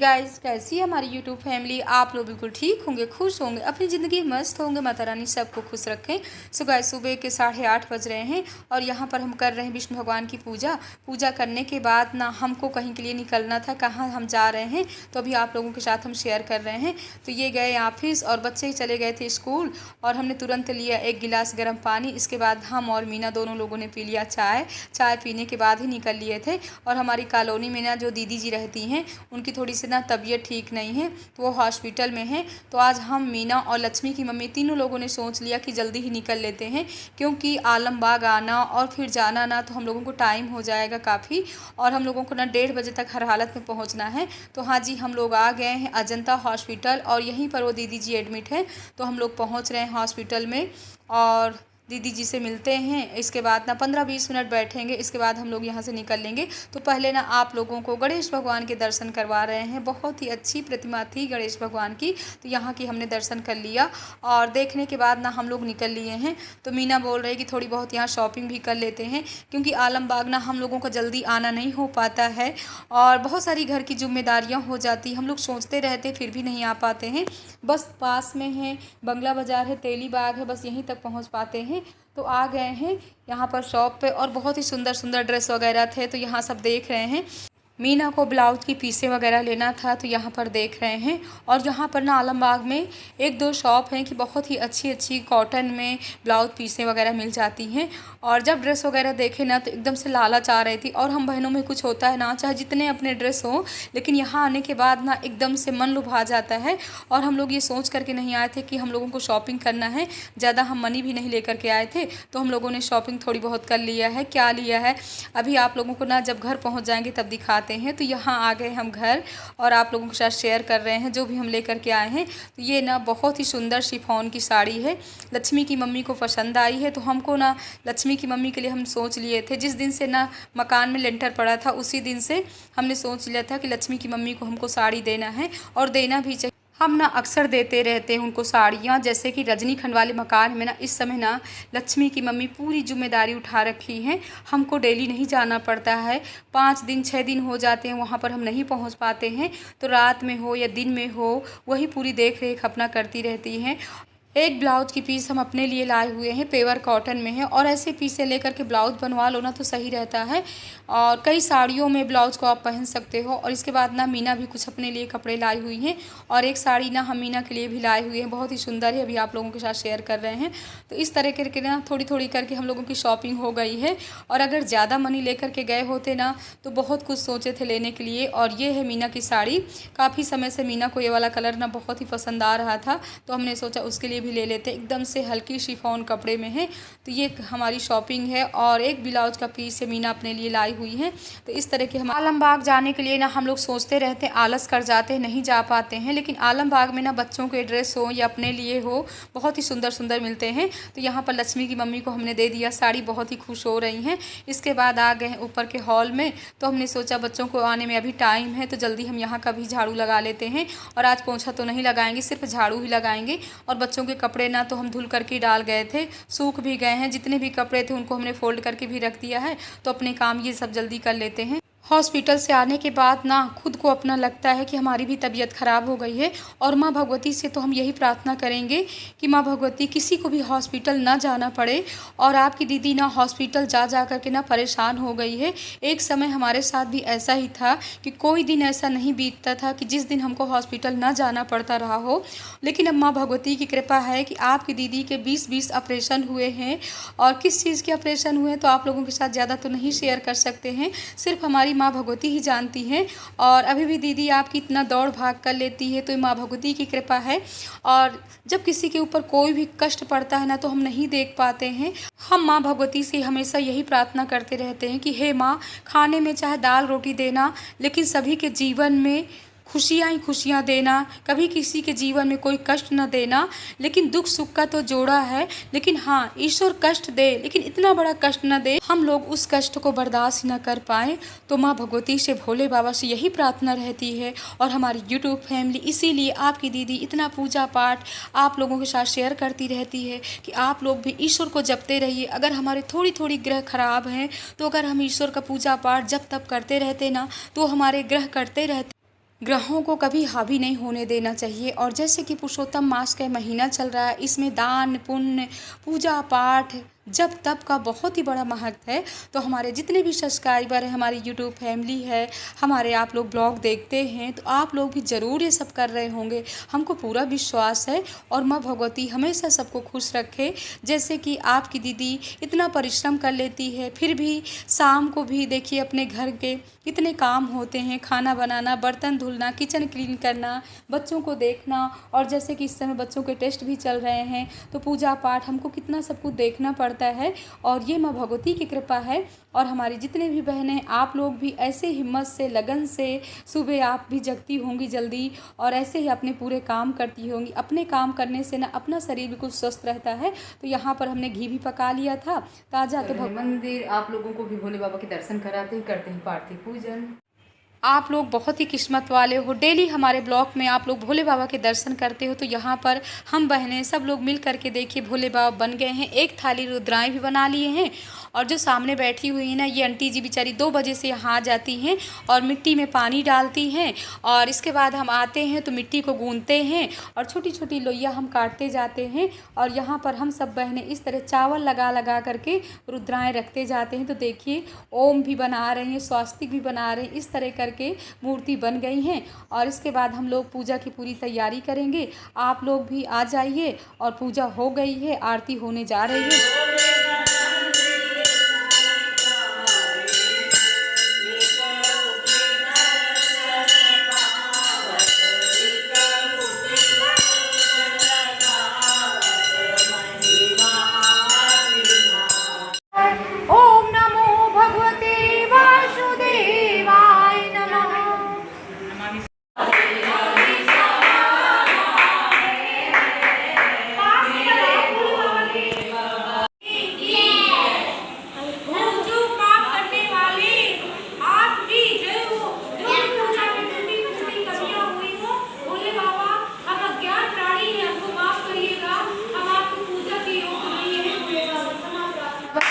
Guys, कैसी है हमारी यूट्यूब फैमिली। आप लोग बिल्कुल ठीक होंगे, खुश होंगे, अपनी ज़िंदगी मस्त होंगे। माता रानी सबको खुश रखें। सो गाइस, सुबह के 8:30 बज रहे हैं और यहाँ पर हम कर रहे हैं विष्णु भगवान की पूजा करने के बाद ना हमको कहीं के लिए निकलना था। कहाँ हम जा रहे हैं तो अभी आप लोगों के साथ हम शेयर कर रहे हैं। तो ये गए ऑफिस और बच्चे चले गए थे स्कूल और हमने तुरंत लिया एक गिलास गर्म पानी। इसके बाद हम और मीना दोनों लोगों ने पी लिया चाय पीने के बाद ही निकल लिए थे। और हमारी कॉलोनी में ना जो दीदी जी रहती हैं उनकी थोड़ी सी ना तबीयत ठीक नहीं है, तो वो हॉस्पिटल में है। तो आज हम मीना और लक्ष्मी की मम्मी तीनों लोगों ने सोच लिया कि जल्दी ही निकल लेते हैं, क्योंकि आलमबाग आना और फिर जाना ना तो हम लोगों को टाइम हो जाएगा काफ़ी, और हम लोगों को ना 1:30 बजे तक हर हालत में पहुंचना है। तो हाँ जी, हम लोग आ गए हैं अजंता हॉस्पिटल और यहीं पर वो दीदी जी एडमिट है। तो हम लोग पहुँच रहे हैं हॉस्पिटल में और दीदी जी से मिलते हैं। इसके बाद ना 15-20 मिनट बैठेंगे, इसके बाद हम लोग यहाँ से निकल लेंगे। तो पहले ना आप लोगों को गणेश भगवान के दर्शन करवा रहे हैं। बहुत ही अच्छी प्रतिमा थी गणेश भगवान की, तो यहाँ की हमने दर्शन कर लिया और देखने के बाद ना हम लोग निकल लिए हैं। तो मीना बोल रही है कि थोड़ी बहुत यहाँ शॉपिंग भी कर लेते हैं, क्योंकि आलमबाग ना हम लोगों को जल्दी आना नहीं हो पाता है और बहुत सारी घर की जिम्मेदारियाँ हो जाती। हम लोग सोचते रहते फिर भी नहीं आ पाते हैं। बस पास में है बंगला बाज़ार है, तेली बाग है, बस यहीं तक पहुँच पाते हैं। तो आ गए हैं यहाँ पर शॉप पे और बहुत ही सुंदर सुंदर ड्रेस वगैरह थे, तो यहाँ सब देख रहे हैं। मीना को ब्लाउज की पीसें वगैरह लेना था, तो यहाँ पर देख रहे हैं। और यहाँ पर ना आलमबाग में 1-2 शॉप हैं कि बहुत ही अच्छी अच्छी कॉटन में ब्लाउज पीसें वगैरह मिल जाती हैं। और जब ड्रेस वगैरह देखे ना तो एकदम से लालच आ रही थी। और हम बहनों में कुछ होता है ना, चाहे जितने अपने ड्रेस हों, लेकिन यहाँ आने के बाद ना एकदम से मन लुभा जाता है। और हम लोग ये सोच करके नहीं आए थे कि हम लोगों को शॉपिंग करना है, ज़्यादा हम मनी भी नहीं लेकर के आए थे। तो हम लोगों ने शॉपिंग थोड़ी बहुत कर लिया है। क्या लिया है अभी आप लोगों को ना जब घर पहुँच जाएंगे तब दिखाते हैं। तो यहाँ आ गए हम घर और आप लोगों के साथ शेयर कर रहे हैं जो भी हम लेकर के आए हैं। तो ये ना बहुत ही सुंदर शिफॉन की साड़ी है, लक्ष्मी की मम्मी को पसंद आई है। तो हमको ना लक्ष्मी की मम्मी के लिए हम सोच लिए थे, जिस दिन से ना मकान में लेंटर पड़ा था उसी दिन से हमने सोच लिया था कि लक्ष्मी की मम्मी को हमको साड़ी देना है और देना भी चाहिए। हम ना अक्सर देते रहते हैं उनको साड़ियाँ, जैसे कि रजनी खंड वाले मकान में ना इस समय ना लक्ष्मी की मम्मी पूरी जिम्मेदारी उठा रखी हैं। हमको डेली नहीं जाना पड़ता है, 5 दिन 6 दिन हो जाते हैं वहाँ पर हम नहीं पहुँच पाते हैं। तो रात में हो या दिन में हो वही पूरी देख रेख अपना करती रहती हैं। एक ब्लाउज की पीस हम अपने लिए लाए हुए हैं, पेवर कॉटन में है, और ऐसे पीसे लेकर के ब्लाउज बनवा लो ना तो सही रहता है। और कई साड़ियों में ब्लाउज को आप पहन सकते हो। और इसके बाद ना मीना भी कुछ अपने लिए कपड़े लाई हुई हैं और एक साड़ी ना हम मीना के लिए भी लाए हुए हैं, बहुत ही सुंदर है, अभी आप लोगों के साथ शेयर कर रहे हैं। तो इस तरह करके ना थोड़ी थोड़ी करके हम लोगों की शॉपिंग हो गई है। और अगर ज़्यादा मनी लेकर के गए होते ना तो बहुत कुछ सोचे थे लेने के लिए। और ये है मीना की साड़ी, काफ़ी समय से मीना को ये वाला कलर ना बहुत ही पसंद आ रहा था, तो हमने सोचा उसके लिए भी ले लेते। एकदम से हल्की शिफॉन कपड़े में है। तो ये हमारी शॉपिंग है और एक ब्लाउज का पीस मीना अपने लिए लाई हुई है। तो इस तरह के हम आलमबाग जाने के लिए ना हम लोग सोचते रहते हैं, आलस कर जाते हैं, नहीं जा पाते हैं। लेकिन आलमबाग में ना बच्चों के ड्रेस हो या अपने लिए हो बहुत ही सुंदर सुंदर मिलते हैं। तो यहाँ पर लक्ष्मी की मम्मी को हमने दे दिया साड़ी, बहुत ही खुश हो रही हैं। इसके बाद आ गए ऊपर के हॉल में। तो हमने सोचा बच्चों को आने में अभी टाइम है तो जल्दी हम यहाँ का भी झाड़ू लगा लेते हैं। और आज पोंछा तो नहीं लगाएंगे, सिर्फ झाड़ू ही लगाएंगे। और बच्चों के कपड़े ना तो हम धुल करके डाल गए थे, सूख भी गए हैं। जितने भी कपड़े थे उनको हमने फोल्ड करके भी रख दिया है। तो अपने काम ये सब जल्दी कर लेते हैं। हॉस्पिटल से आने के बाद ना खुद को अपना लगता है कि हमारी भी तबीयत ख़राब हो गई है। और माँ भगवती से तो हम यही प्रार्थना करेंगे कि माँ भगवती किसी को भी हॉस्पिटल ना जाना पड़े। और आपकी दीदी ना हॉस्पिटल जा कर के ना परेशान हो गई है। एक समय हमारे साथ भी ऐसा ही था कि कोई दिन ऐसा नहीं बीतता था कि जिस दिन हमको हॉस्पिटल ना जाना पड़ता रहा हो। लेकिन अब माँ भगवती की कृपा है कि आपकी दीदी के 20-20 ऑपरेशन हुए हैं। और किस चीज़ के ऑपरेशन हुए तो आप लोगों के साथ ज़्यादा तो नहीं शेयर कर सकते हैं, सिर्फ हमारी माँ भगवती ही जानती हैं। और अभी भी दीदी आपकी इतना दौड़ भाग कर लेती है तो माँ भगवती की कृपा है। और जब किसी के ऊपर कोई भी कष्ट पड़ता है ना तो हम नहीं देख पाते हैं। हम माँ भगवती से हमेशा यही प्रार्थना करते रहते हैं कि हे माँ, खाने में चाहे दाल रोटी देना, लेकिन सभी के जीवन में खुशियाँ ही खुशियाँ देना, कभी किसी के जीवन में कोई कष्ट न देना। लेकिन दुख सुख का तो जोड़ा है, लेकिन हाँ ईश्वर कष्ट दे लेकिन इतना बड़ा कष्ट न दे हम लोग उस कष्ट को बर्दाश्त न कर पाएँ। तो माँ भगवती से, भोले बाबा से यही प्रार्थना रहती है। और हमारी यूट्यूब फैमिली इसीलिए आपकी दीदी इतना पूजा पाठ आप लोगों के साथ शेयर करती रहती है कि आप लोग भी ईश्वर को जपते रहिए। अगर हमारे थोड़ी थोड़ी ग्रह खराब हैं तो अगर हम ईश्वर का पूजा पाठ जब तब करते रहते ना तो हमारे ग्रह करते रहते। ग्रहों को कभी हावी नहीं होने देना चाहिए। और जैसे कि पुरुषोत्तम मास का महीना चल रहा है, इसमें दान पुण्य पूजा पाठ जब तब का बहुत ही बड़ा महत्व है। तो हमारे जितने भी सब्सक्राइबर हैं, हमारी यूट्यूब फैमिली है, हमारे आप लोग ब्लॉग देखते हैं, तो आप लोग भी ज़रूर ये सब कर रहे होंगे, हमको पूरा विश्वास है। और माँ भगवती हमेशा सबको खुश रखे। जैसे कि आपकी दीदी इतना परिश्रम कर लेती है, फिर भी शाम को भी देखिए अपने घर के कितने काम होते हैं, खाना बनाना, बर्तन धुलना, किचन क्लीन करना, बच्चों को देखना। और जैसे कि इस समय बच्चों के टेस्ट भी चल रहे हैं, तो पूजा पाठ हमको कितना सब कुछ देखना पड़ता है। और ये माँ भगवती की कृपा है। और हमारी जितने भी बहनें, आप लोग भी ऐसे हिम्मत से, लगन से सुबह आप भी जगती होंगी जल्दी, और ऐसे ही अपने पूरे काम करती होंगी। अपने काम करने से ना अपना शरीर बिल्कुल स्वस्थ रहता है। तो यहाँ पर हमने घी भी पका लिया था ताज़ा। तो मंदिर आप लोगों को भी भोले बाबा के दर्शन कराते हैं, करते हैं पार्थिव पूजन। आप लोग बहुत ही किस्मत वाले हो, डेली हमारे ब्लॉग में आप लोग भोले बाबा के दर्शन करते हो। तो यहाँ पर हम बहनें सब लोग मिल करके देखिए भोले बाबा बन गए हैं। एक थाली रुद्राएं भी बना लिए हैं। और जो सामने बैठी हुई है ना, ये आंटी जी बेचारी 2 बजे से यहाँ आ जाती हैं और मिट्टी में पानी डालती हैं। और इसके बाद हम आते हैं तो मिट्टी को गूंथते हैं और छोटी छोटी लोइयाँ हम काटते जाते हैं। और यहाँ पर हम सब बहनें इस तरह चावल लगा लगा करके रुद्राएं रखते जाते हैं। तो देखिए ओम भी बना रहे हैं, स्वास्तिक भी बना रहे हैं, इस तरह करके मूर्ति बन गई हैं। और इसके बाद हम लोग पूजा की पूरी तैयारी करेंगे। आप लोग भी आ जाइए। और पूजा हो गई है, आरती होने जा रही है। ओम नमो भगवते वासुदेवाय नमः।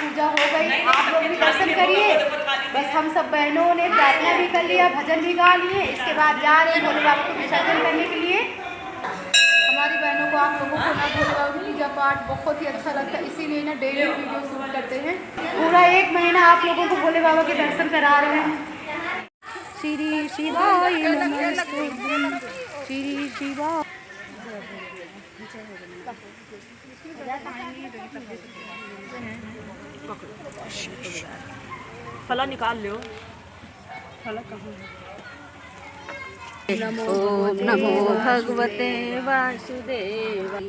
पूजा हो गई, आप लोग भी दर्शन करिए। बस हम सब बहनों ने प्रार्थना भी कर लिया, भजन भी गा लिए। इसके बाद जा रहे हैं भोले बाबा को विसर्जन करने के लिए। हमारी बहनों को, आप लोगों को ना भोले बाबा की पूजा पाठ बहुत ही अच्छा लगता है, इसीलिए ना डेली वीडियो शूट करते हैं। पूरा 1 महीना आप लोगों को भोले बाबा के दर्शन करा रहे हैं। श्री शिवाय नमस्ते, श्री शिवाय। फला निकाल लो। फला कहाँ है? ओम नमो भगवते वासुदेवाय।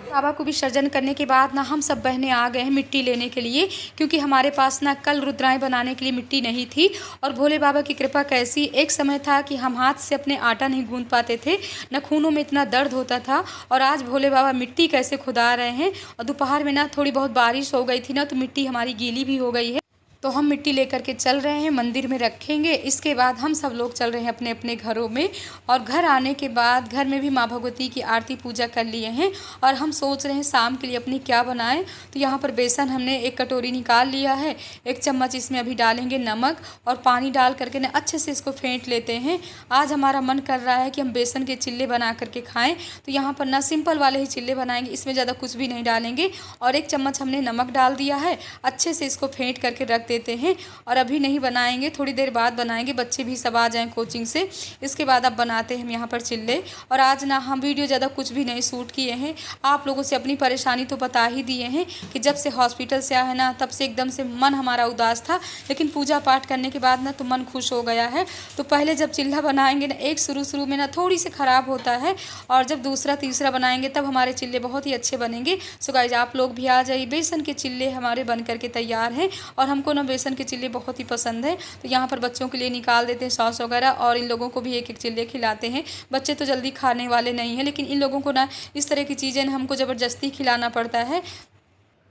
बाबा को विसर्जन करने के बाद ना हम सब बहनें आ गए हैं मिट्टी लेने के लिए, क्योंकि हमारे पास ना कल रुद्राएं बनाने के लिए मिट्टी नहीं थी। और भोले बाबा की कृपा कैसी, एक समय था कि हम हाथ से अपने आटा नहीं गूंथ पाते थे, नखूनों में इतना दर्द होता था। और आज भोले बाबा मिट्टी कैसे खुदा रहे हैं। और दोपहर में ना थोड़ी बहुत बारिश हो गई थी ना, तो मिट्टी हमारी गीली भी हो गई है। तो हम मिट्टी लेकर के चल रहे हैं, मंदिर में रखेंगे। इसके बाद हम सब लोग चल रहे हैं अपने अपने घरों में। और घर आने के बाद घर में भी माँ भगवती की आरती पूजा कर लिए हैं। और हम सोच रहे हैं शाम के लिए अपनी क्या बनाएं। तो यहाँ पर बेसन हमने एक कटोरी निकाल लिया है। 1 चम्मच इसमें अभी डालेंगे नमक, और पानी डाल करके ना अच्छे से इसको फेंट लेते हैं। आज हमारा मन कर रहा है कि हम बेसन के चिल्ले बना करके खाएँ। तो यहाँ पर ना सिंपल वाले ही चिल्ले बनाएंगे, इसमें ज़्यादा कुछ भी नहीं डालेंगे। और 1 चम्मच हमने नमक डाल दिया है, अच्छे से इसको फेंट करके रख देते हैं। और अभी नहीं बनाएंगे, थोड़ी देर बाद बनाएंगे, बच्चे भी सब आ जाएं कोचिंग से। इसके बाद अब बनाते हैं हम यहाँ पर चिल्ले। और आज ना हम वीडियो ज़्यादा कुछ भी नहीं शूट किए हैं, आप लोगों से अपनी परेशानी तो बता ही दिए हैं कि जब से हॉस्पिटल से आए हैं ना, तब से एकदम से मन हमारा उदास था। लेकिन पूजा पाठ करने के बाद ना तो मन खुश हो गया है। तो पहले जब चिल्ला बनाएंगे ना, एक शुरू में ना थोड़ी सी ख़राब होता है, और जब दूसरा तीसरा बनाएंगे तब हमारे चिल्ले बहुत ही अच्छे बनेंगे। सो गाइस आप लोग भी आ जाइए। बेसन के चिल्ले हमारे बन करके तैयार हैं। और हमको ना बेसन के चिल्ले बहुत ही पसंद है। तो यहाँ पर बच्चों के लिए निकाल देते हैं सॉस वगैरह, और इन लोगों को भी 1-1 चिल्ले खिलाते हैं। बच्चे तो जल्दी खाने वाले नहीं हैं, लेकिन इन लोगों को ना इस तरह की चीज़ें हमको ज़बरदस्ती खिलाना पड़ता है।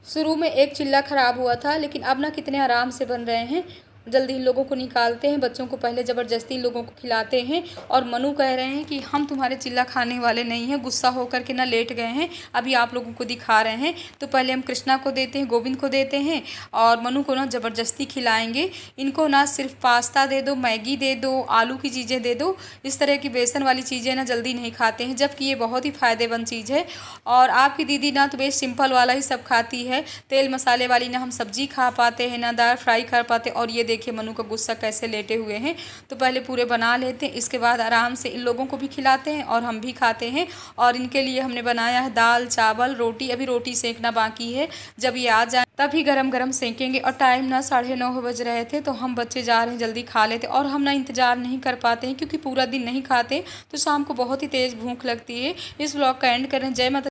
शुरू में एक चिल्ला ख़राब हुआ था, लेकिन अब ना कितने आराम से बन रहे हैं। जल्दी इन लोगों को निकालते हैं। बच्चों को पहले ज़बरदस्ती इन लोगों को खिलाते हैं और मनु कह रहे हैं कि हम तुम्हारे चिल्ला खाने वाले नहीं हैं। गुस्सा होकर के ना लेट गए हैं, अभी आप लोगों को दिखा रहे हैं। तो पहले हम कृष्णा को देते हैं, गोविंद को देते हैं और मनु को ना ज़बरदस्ती खिलाएंगे। इनको ना सिर्फ पास्ता दे दो, मैगी दे दो, आलू की चीज़ें दे दो, इस तरह की बेसन वाली चीज़ें ना जल्दी नहीं खाते हैं, जबकि ये बहुत ही फ़ायदेमंद चीज़ है। और आपकी दीदी ना तो बेस्ट सिंपल वाला ही सब खाती है, तेल मसाले वाली ना हम सब्जी खा पाते हैं, ना दाल फ्राई कर पाते। और ये देखिए मनु का गुस्सा कैसे लेटे हुए हैं। तो पहले पूरे बना लेते हैं, इसके बाद आराम से इन लोगों को भी खिलाते हैं और हम भी खाते हैं। और इनके लिए हमने बनाया है दाल चावल रोटी, अभी रोटी सेकना बाकी है, जब ये आ जाए तभी गरम गरम सेकेंगे। और टाइम ना 9:30 बज रहे थे, तो हम बच्चे जा रहे हैं जल्दी खा लेते। और हम ना इंतज़ार नहीं कर पाते हैं, क्योंकि पूरा दिन नहीं खाते तो शाम को बहुत ही तेज़ भूख लगती है। इस व्लॉग का एंड करें। जय माता।